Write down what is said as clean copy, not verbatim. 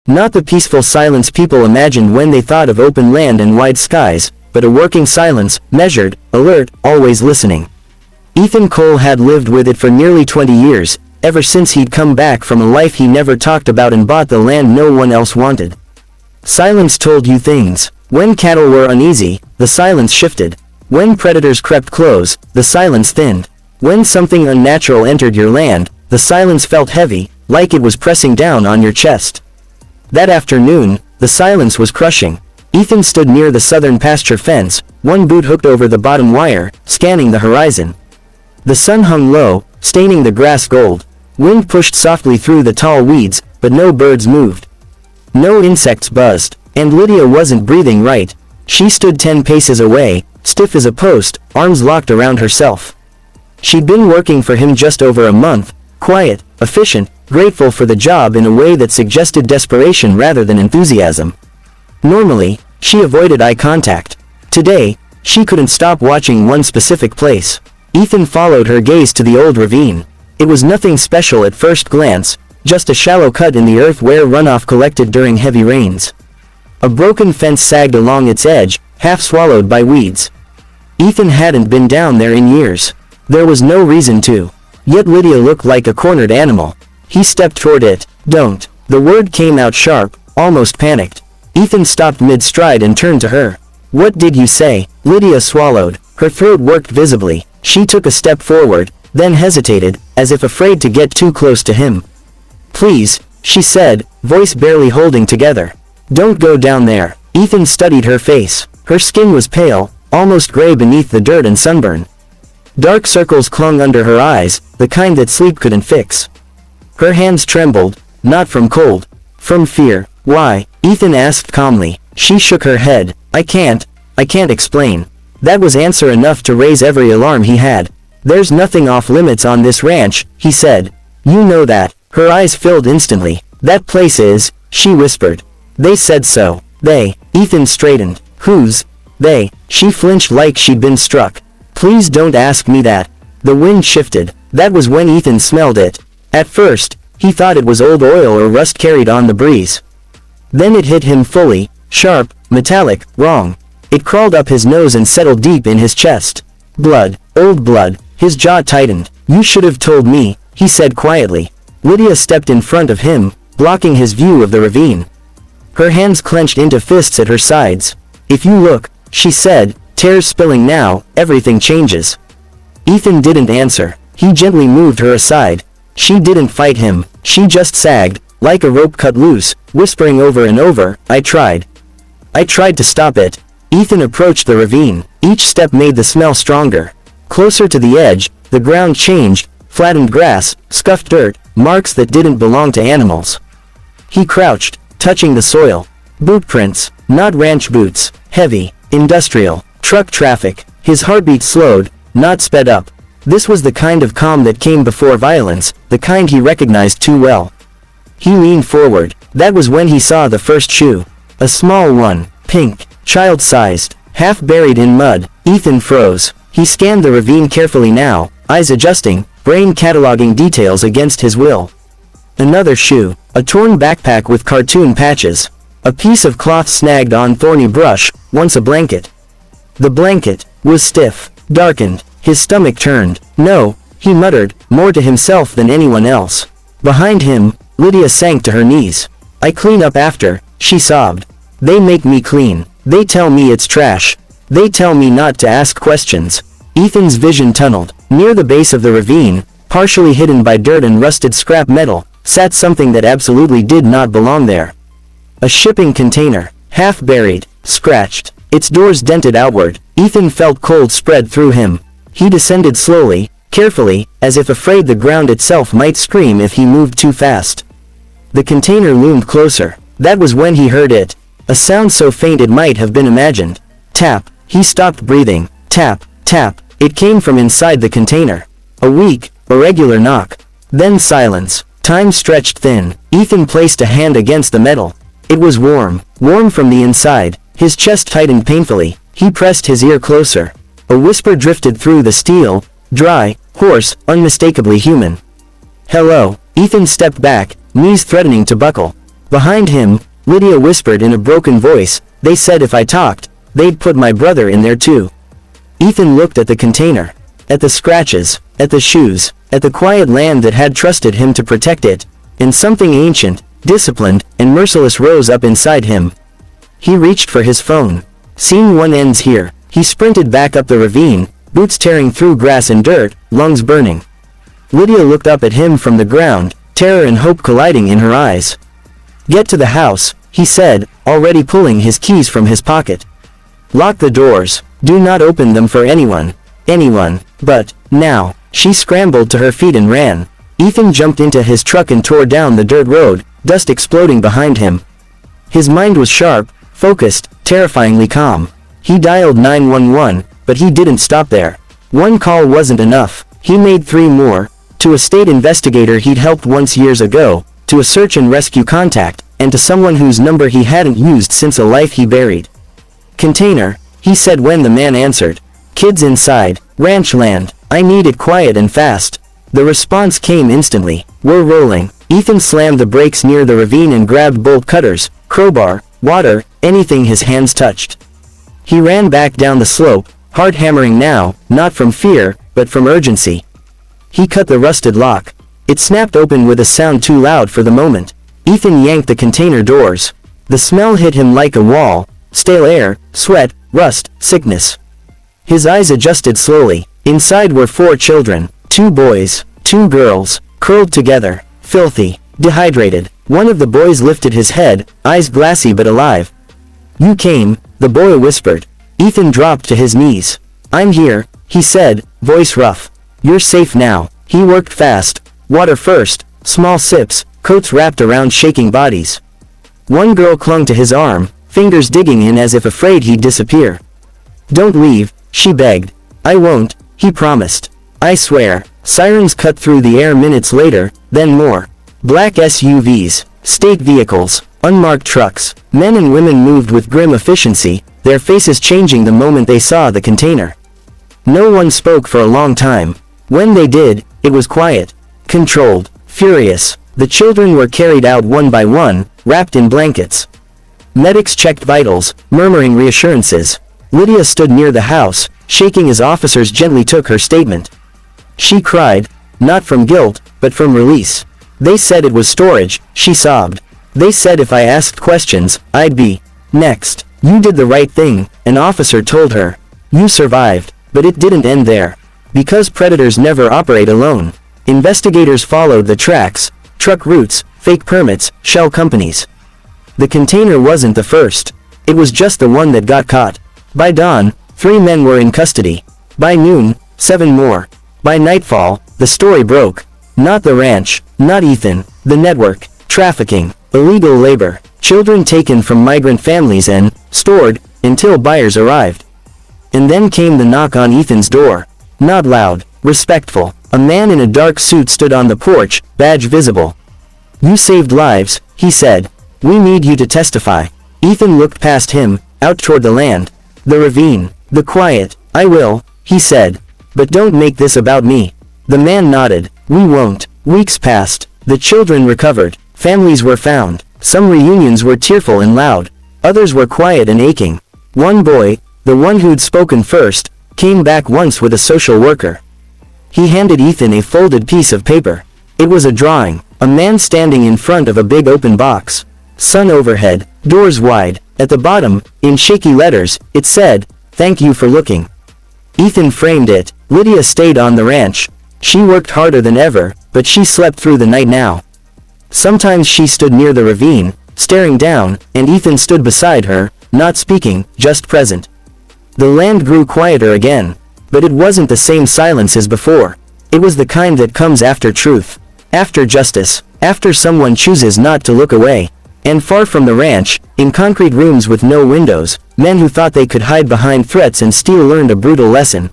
Not the peaceful silence people imagined when they thought of open land and wide skies, but a working silence, measured, alert, always listening. Ethan Cole had lived with it for nearly 20 years, ever since he'd come back from a life he never talked about and bought the land no one else wanted. Silence told you things. When cattle were uneasy, the silence shifted. When predators crept close, the silence thinned. When something unnatural entered your land, the silence felt heavy, like it was pressing down on your chest. That afternoon, the silence was crushing. Ethan stood near the southern pasture fence, one boot hooked over the bottom wire, scanning the horizon. The sun hung low, staining the grass gold. Wind pushed softly through the tall weeds, but no birds moved. No insects buzzed, and Lydia wasn't breathing right. She stood 10 paces away, stiff as a post, arms locked around herself. She'd been working for him just over a month, quiet, efficient, grateful for the job in a way that suggested desperation rather than enthusiasm. Normally, she avoided eye contact. Today, she couldn't stop watching one specific place. Ethan followed her gaze to the old ravine. It was nothing special at first glance, just a shallow cut in the earth where runoff collected during heavy rains. A broken fence sagged along its edge, half swallowed by weeds. Ethan hadn't been down there in years. There was no reason to. Yet Lydia looked like a cornered animal. He stepped toward it. "Don't." The word came out sharp, almost panicked. Ethan stopped mid-stride and turned to her. "What did you say?" Lydia swallowed. Her throat worked visibly. She took a step forward, then hesitated, as if afraid to get too close to him. "Please," she said, voice barely holding together. "Don't go down there." Ethan studied her face. Her skin was pale, almost gray beneath the dirt and sunburn. Dark circles clung under her eyes, the kind that sleep couldn't fix. Her hands trembled, not from cold, from fear. "Why?" Ethan asked calmly. She shook her head. I can't explain." That was answer enough to raise every alarm he had. "There's nothing off limits on this ranch," he said. "You know that." Her eyes filled instantly. "That place is," she whispered. "They said so." "They?" Ethan straightened. "Who's they?" She flinched like she'd been struck. "Please don't ask me that." The wind shifted. That was when Ethan smelled it. At first, he thought it was old oil or rust carried on the breeze. Then it hit him fully, sharp, metallic, wrong. It crawled up his nose and settled deep in his chest. Blood, old blood. His jaw tightened. "You should have told me," he said quietly. Lydia stepped in front of him, blocking his view of the ravine. Her hands clenched into fists at her sides. "If you look," she said, "tears spilling now, everything changes." Ethan didn't answer. He gently moved her aside. She didn't fight him. She just sagged, like a rope cut loose, whispering over and over, I tried to stop it." Ethan approached the ravine. Each step made the smell stronger. Closer to the edge, the ground changed, flattened grass, scuffed dirt, marks that didn't belong to animals. He crouched, touching the soil. Boot prints, not ranch boots, heavy, industrial, truck traffic. His heartbeat slowed, not sped up. This was the kind of calm that came before violence, the kind he recognized too well. He leaned forward. That was when he saw the first shoe. A small one, pink, child-sized, half buried in mud. Ethan froze. He scanned the ravine carefully now, eyes adjusting, brain cataloging details against his will. Another shoe, a torn backpack with cartoon patches. A piece of cloth snagged on thorny brush, once a blanket. The blanket was stiff, darkened. His stomach turned. "No," he muttered, more to himself than anyone else. Behind him, Lydia sank to her knees. "I clean up after," she sobbed. "They make me clean. They tell me it's trash. They tell me not to ask questions." Ethan's vision tunneled. Near the base of the ravine, partially hidden by dirt and rusted scrap metal, sat something that absolutely did not belong there. A shipping container, half buried, scratched, its doors dented outward. Ethan felt cold spread through him. He descended slowly, carefully, as if afraid the ground itself might scream if he moved too fast. The container loomed closer. That was when he heard it. A sound so faint it might have been imagined. Tap. He stopped breathing. Tap, tap. It came from inside the container. A weak, irregular knock. Then silence. Time stretched thin. Ethan placed a hand against the metal. It was warm. Warm from the inside. His chest tightened painfully. He pressed his ear closer. A whisper drifted through the steel. Dry, hoarse, unmistakably human. "Hello." Ethan stepped back, knees threatening to buckle. Behind him, Lydia whispered in a broken voice, "They said if I talked, they'd put my brother in there too." Ethan looked at the container. At the scratches, at the shoes, at the quiet land that had trusted him to protect it, and something ancient, disciplined, and merciless rose up inside him. He reached for his phone. Scene 1 ends here. He sprinted back up the ravine, boots tearing through grass and dirt, lungs burning. Lydia looked up at him from the ground, terror and hope colliding in her eyes. "Get to the house," he said, already pulling his keys from his pocket. "Lock the doors. Do not open them for anyone. Anyone. But, now." She scrambled to her feet and ran. Ethan jumped into his truck and tore down the dirt road, dust exploding behind him. His mind was sharp, focused, terrifyingly calm. He dialed 911, but he didn't stop there. One call wasn't enough. He made 3 more. To a state investigator he'd helped once years ago, to a search and rescue contact, and to someone whose number he hadn't used since a life he buried. "Container," he said when the man answered. "Kids inside, ranch land. I need it quiet and fast." The response came instantly. "We're rolling." Ethan slammed the brakes near the ravine and grabbed bolt cutters, crowbar, water, anything his hands touched. He ran back down the slope, heart hammering now, not from fear, but from urgency. He cut the rusted lock. It snapped open with a sound too loud for the moment. Ethan yanked the container doors. The smell hit him like a wall: stale air, sweat, rust, sickness. His eyes adjusted slowly. Inside were 4 children, 2 boys, 2 girls, curled together, filthy, dehydrated. One of the boys lifted his head, eyes glassy but alive. "You came," the boy whispered. Ethan dropped to his knees. "I'm here," he said, voice rough. "You're safe now." He worked fast. Water first, small sips, coats wrapped around shaking bodies. One girl clung to his arm, fingers digging in as if afraid he'd disappear. "Don't leave," she begged. "I won't," he promised. "I swear." Sirens cut through the air minutes later, then more. Black SUVs, state vehicles, unmarked trucks. Men and women moved with grim efficiency, their faces changing the moment they saw the container. No one spoke for a long time. When they did, it was quiet, controlled, furious. The children were carried out one by one, wrapped in blankets. Medics checked vitals, murmuring reassurances. Lydia stood near the house, shaking as officers gently took her statement. She cried, not from guilt, but from release. "They said it was storage," she sobbed. "They said if I asked questions, I'd be next." "You did the right thing," an officer told her. "You survived." But it didn't end there. Because predators never operate alone. Investigators followed the tracks: truck routes, fake permits, shell companies. The container wasn't the first. It was just the one that got caught. By dawn, 3 men were in custody. By noon, 7 more. By nightfall, the story broke. Not the ranch, not Ethan, the network, trafficking, illegal labor, children taken from migrant families and stored until buyers arrived. And then came the knock on Ethan's door. Not loud, respectful. A man in a dark suit stood on the porch, badge visible. "You saved lives," he said. "We need you to testify." Ethan looked past him, out toward the land. The ravine. The quiet. "I will," he said. "But don't make this about me." The man nodded. "We won't." Weeks passed. The children recovered. Families were found. Some reunions were tearful and loud. Others were quiet and aching. One boy, the one who'd spoken first, came back once with a social worker. He handed Ethan a folded piece of paper. It was a drawing. A man standing in front of a big open box. Sun overhead, doors wide. At the bottom, in shaky letters, it said, "Thank you for looking." Ethan framed it. Lydia stayed on the ranch. She worked harder than ever, but she slept through the night now. Sometimes she stood near the ravine, staring down, and Ethan stood beside her, not speaking, just present. The land grew quieter again. But it wasn't the same silence as before. It was the kind that comes after truth. After justice. After someone chooses not to look away. And far from the ranch, in concrete rooms with no windows, men who thought they could hide behind threats and steal learned a brutal lesson.